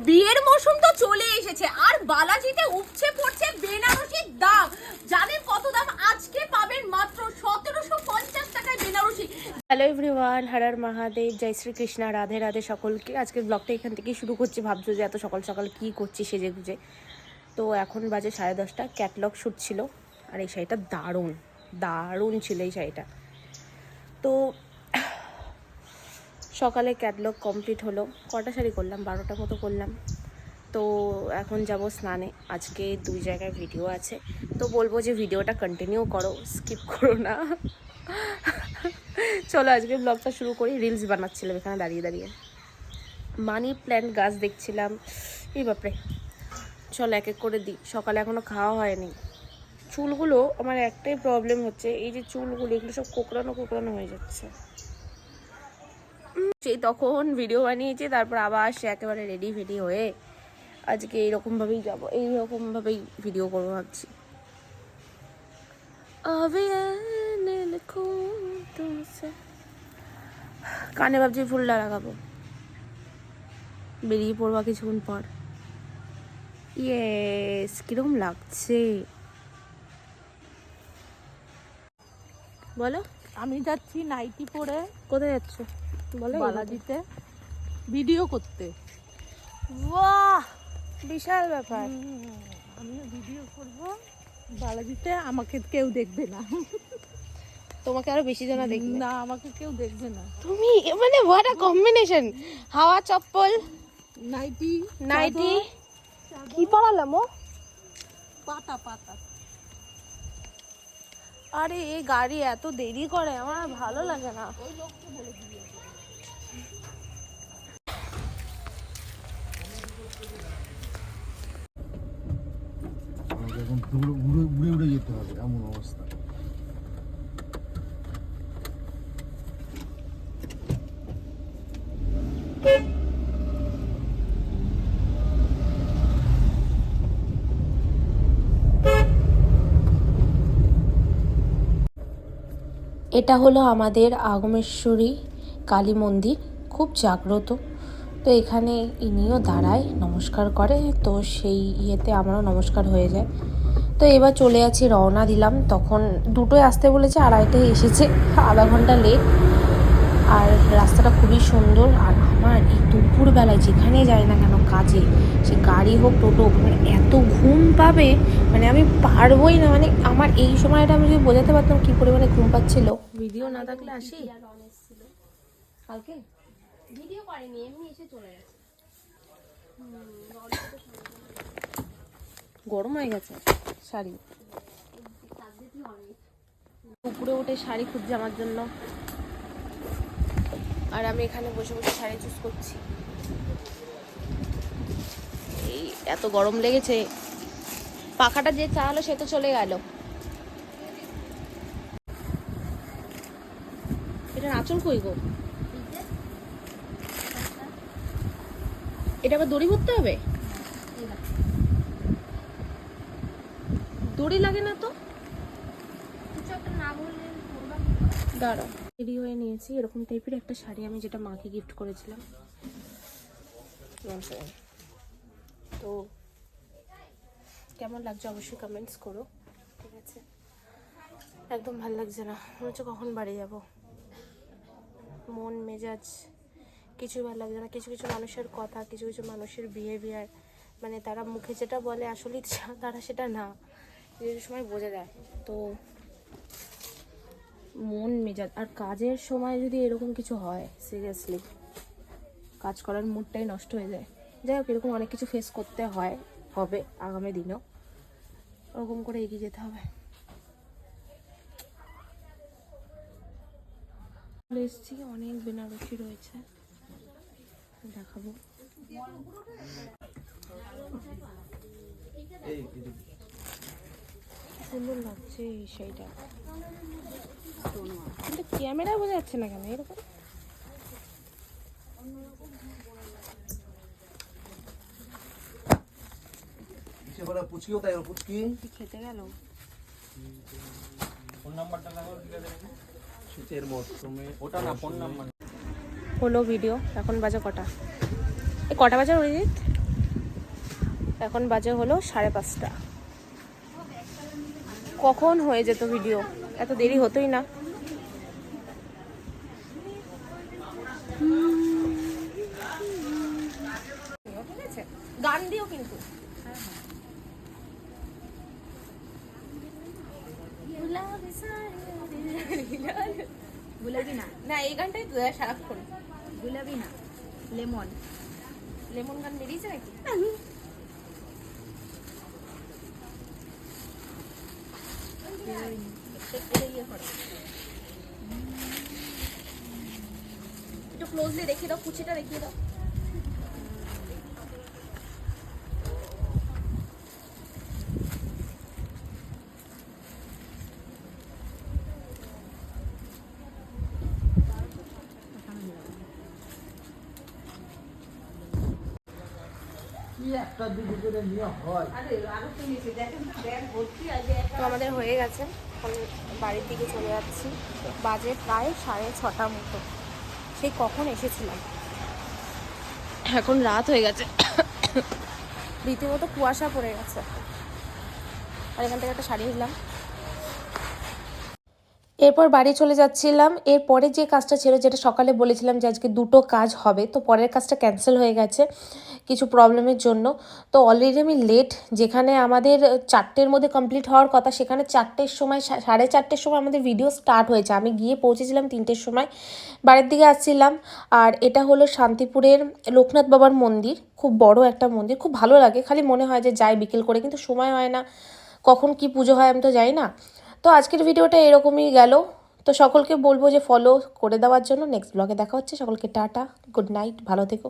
বিয়ের মৌসুম তো চলে এসেছে আর বালাজিতে উপচে পড়ছে বেনারসির দাম। জানেন কত দাম? আজকে পাবেন মাত্র 1750 টাকায় বেনারসি। হ্যালো এভরিওয়ান, হর হর মহাদেব, জয় শ্রীকৃষ্ণ, রাধে রাধে সকলকে। আজকের ব্লগটা এখান থেকেই শুরু করছি। ভাবছো যে এত সকাল সকাল কী করছি সেজে গুজে। তো এখন বাজে 10:30, ক্যাটলগ শ্যুট ছিল। আর এই শাড়িটা দারুণ দারুণ ছিল এই শাড়িটা। তো সকালে ক্যাটলগ কমপ্লিট হলো। কটা শাড়ি করলাম? 12টা মতো করলাম। তো এখন যাব স্নানে। আজকে 2 জায়গায় ভিডিও আছে, তো বলবো যে ভিডিওটা কন্টিনিউ করো, স্কিপ করো না। চলো আজকে ব্লগটা শুরু করি। রিলস বানাচ্ছিলাম এখানে দাঁড়িয়ে দাঁড়িয়ে, মানি প্ল্যান্ট গাছ দেখছিলাম। এই বাপরে, চলো এক এক করে দিই। সকালে এখনও খাওয়া হয়নি। চুলগুলো আমার একটাই প্রবলেম হচ্ছে, এই যে চুলগুলো এগুলো সব কোঁকড়ানো কোঁকড়ানো হয়ে যাচ্ছে। সেই তখন ভিডিও বানিয়েছি, তারপর আবার সে একেবারে রেডি ফেডি হয়ে আজকে এইরকমভাবেই যাবো, এইরকমভাবেই ভিডিও করবো ভাবছি। কানে ভাবছি ফুলটা লাগাবো, বেরিয়ে পড়বা কিছুক্ষণ পর। ইয়েস, কিরকম লাগছে বলো? আমি যাচ্ছি নাইটি পরে। কোথায় যাচ্ছ বলো? বালাজিতে ভিডিও করতে। বাহ, বিশাল ব্যাপার। আমিও ভিডিও করব বালাজিতে। আমাকে কেউ দেখবে না। তোমাকে আরো বেশি জানা দেখবে না, আমাকে কেউ দেখবে না। তুমি মানে হোয়াট আ কম্বিনেশন। হাওয়া চপ্পল, নাইটি নাইটি, কি পরালাম ও? পাতা পাতা। আরে এই গাড়ি এত দেরি করে, আমার আর ভালো লাগে না। ওই লোককে বলে দিয়ে এখন উড়ে উড়ে উড়ে যেতে হবে এমন অবস্থা। এটা হলো আমাদের আগমেশ্বরী কালী মন্দির, খুব জাগ্রত। তো এখানে ইনিও দাঁড়ায়, নমস্কার করে। তো সেই ইয়েতে আমারও নমস্কার হয়ে যায়। তো এবার চলে যাচ্ছি, রওনা দিলাম। তখন 2টোয় আসতে বলেছে, 2:30টায় এসেছে, আধা ঘন্টা লেট। আর রাস্তাটা খুবই সুন্দর। আর আমার এই দুপুরবেলায় যেখানে যাই না কেন কাজে, সে গাড়ি হোক টোটো হোক, মানে এত ঘুম পাবে, মানে আমি পারবোই না। মানে আমার এই সময়টা আমি যদি বোঝাতে পারতাম কী পরিমাণে ঘুম পাচ্ছিল। ভিডিও না থাকলে আসি কালকে। ভিডিও করেনি, এমনি এসে চলে গেছে। গরম হয়ে গেছে শাড়ি। উপরে উঠে শাড়ি খুঁজছে আমার জন্য, আর আমি এখানে বসে বসে শাড়ি চুজ করছি। এই এত গরম লেগেছে, পাখাটা যে চালালো সে তো চলে গেল। এটা আঁচল কই গো? এটা আবার দড়ি ভরতে হবে? দড়ি লাগে না তো? দাঁড়া, রেডি হয়ে নিয়েছি। এরকম টাইপের একটা শাড়ি আমি যেটা মাকে গিফট করেছিলাম। তো কেমন লাগছে অবশ্যই কমেন্টস করো, ঠিক আছে? একদম ভালো লাগছে না, মনে হচ্ছে কখন বাড়ি যাব। মন মেজাজ কিছুই ভালো লাগছে না। কিছু কিছু মানুষের কথা, কিছু কিছু মানুষের বিহেভিয়ার, মানে তারা মুখে যেটা বলে আসলে তারা সেটা না, কিছু সময় বোঝা যায়। তো মন মেজাজ আর কাজের সময় যদি এরকম কিছু হয়, সিরিয়াসলি কাজ করার মুডটাই নষ্ট হয়ে যায়। যাই হোক, এরকম অনেক কিছু ফেস করতে হবে আগামী দিনেও, ওরকম করে এগিয়ে যেতে হবে। এসছি, অনেক বেনারসি রয়েছে, দেখাবো। সুন্দর লাগছে এই শাড়িটা, কিন্তু ক্যামেরা বোঝা যাচ্ছে না কেন এরকম। খেতে গেল হলো ভিডিও। এখন বাজে কটা? কটা বাজার অরিজিৎ? এখন বাজে হলো 5:30। কখন হয়ে যেত ভিডিও, এত দেরি হতোই না। ঠিক আছে, গান দিও কিন্তু। গুলাবি না, না, এই গানটাই তো সারাক্ষণ। গুলাবি না, লেমন। লেমন গান বেরিয়েছে নাকি? একটু ক্লোজলি দেখিয়ে দাও, কুচিটা দেখিয়ে দাও। একটা দুটো করে নিয়ে হয়। তো আমাদের হয়ে গেছে, এখন বাড়ির দিকে চলে যাচ্ছি। বাজে প্রায় 6:30 মতো, সেই কখন এসেছিলাম। এখন রাত হয়ে গেছে, রীতিমতো কুয়াশা পড়ে গেছে। আর এখান থেকে একটা শাড়ি নিলাম। এরপর বাড়ি চলে যাচ্ছিলাম। এরপরে যে কাজটা ছিল, যেটা সকালে বলেছিলাম যে আজকে 2টো কাজ হবে, তো পরের কাজটা ক্যান্সেল হয়ে গেছে কিছু প্রবলেমের জন্য। তো অলরেডি আমি লেট, যেখানে আমাদের 4টের মধ্যে কমপ্লিট হওয়ার কথা, সেখানে 4টের সময় 4:30 সময় আমাদের ভিডিও স্টার্ট হয়েছে। আমি গিয়ে পৌঁছেছিলাম 3টের সময়, বাড়ির দিকে আসছিলাম। আর এটা হলো শান্তিপুরের লোকনাথ বাবার মন্দির, খুব বড় একটা মন্দির, খুব ভালো লাগে। খালি মনে হয় যে যাই বিকেল করে, কিন্তু সময় হয় না, কখন কি পুজো হয় আমি তো জানি না। তো আজকের ভিডিওটা এরকমই গেল। তো সকলকে বলবো যে ফলো করে দেওয়ার জন্য। নেক্সট ব্লগে দেখা হচ্ছে। সকলকে টাটা, গুড নাইট, ভালো থেকো।